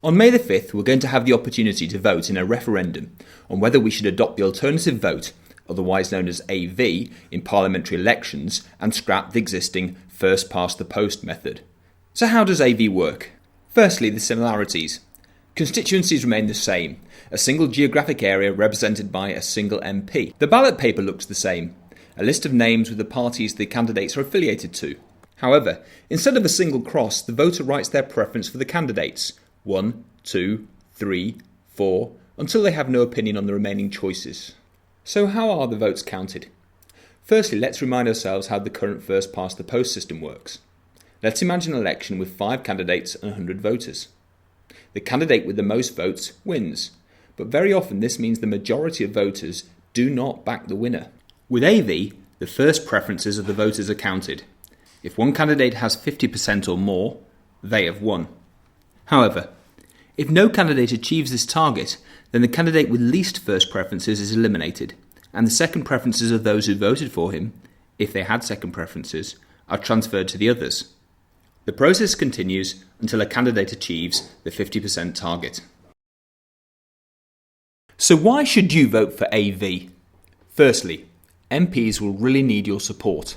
On May the 5th, we're going to have the opportunity to vote in a referendum on whether we should adopt the alternative vote, otherwise known as AV, in parliamentary elections and scrap the existing first-past-the-post method. So how does AV work? Firstly, the similarities. Constituencies remain the same, a single geographic area represented by a single MP. The ballot paper looks the same, a list of names with the parties the candidates are affiliated to. However, instead of a single cross, the voter writes their preference for the candidates, 1, 2, 3, 4, until they have no opinion on the remaining choices. So how are the votes counted? Firstly, let's remind ourselves how the current first-past-the-post system works. Let's imagine an election with 5 candidates and 100 voters. The candidate with the most votes wins, but very often this means the majority of voters do not back the winner. With AV, the first preferences of the voters are counted. If one candidate has 50% or more, they have won. However, if no candidate achieves this target, then the candidate with least first preferences is eliminated, and the second preferences of those who voted for him, if they had second preferences, are transferred to the others. The process continues until a candidate achieves the 50% target. So why should you vote for AV? Firstly, MPs will really need your support.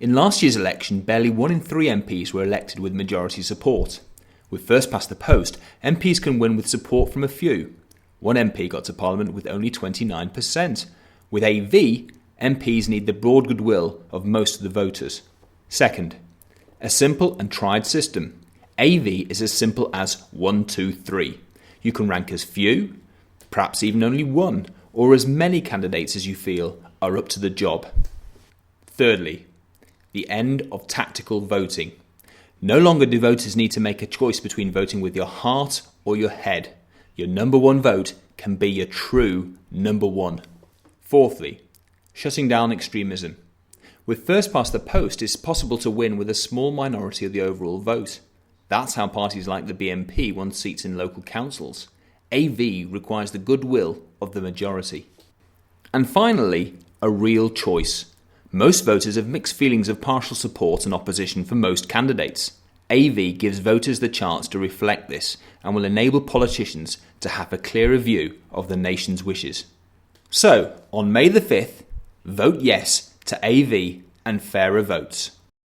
In last year's election, barely 1 in 3 MPs were elected with majority support. With first past the post, MPs can win with support from a few. One MP got to Parliament with only 29%. With AV, MPs need the broad goodwill of most of the voters. Second, a simple and tried system. AV is as simple as 1, 2, 3. You can rank as few, perhaps even only 1, or as many candidates as you feel are up to the job. Thirdly, the end of tactical voting. No longer do voters need to make a choice between voting with your heart or your head. Your number one vote can be your true number one. Fourthly, shutting down extremism. With first past the post, it's possible to win with a small minority of the overall vote. That's how parties like the BNP won seats in local councils. AV requires the goodwill of the majority. And finally, a real choice. Most voters have mixed feelings of partial support and opposition for most candidates. AV gives voters the chance to reflect this and will enable politicians to have a clearer view of the nation's wishes. So, on May the 5th, vote yes to AV and fairer votes.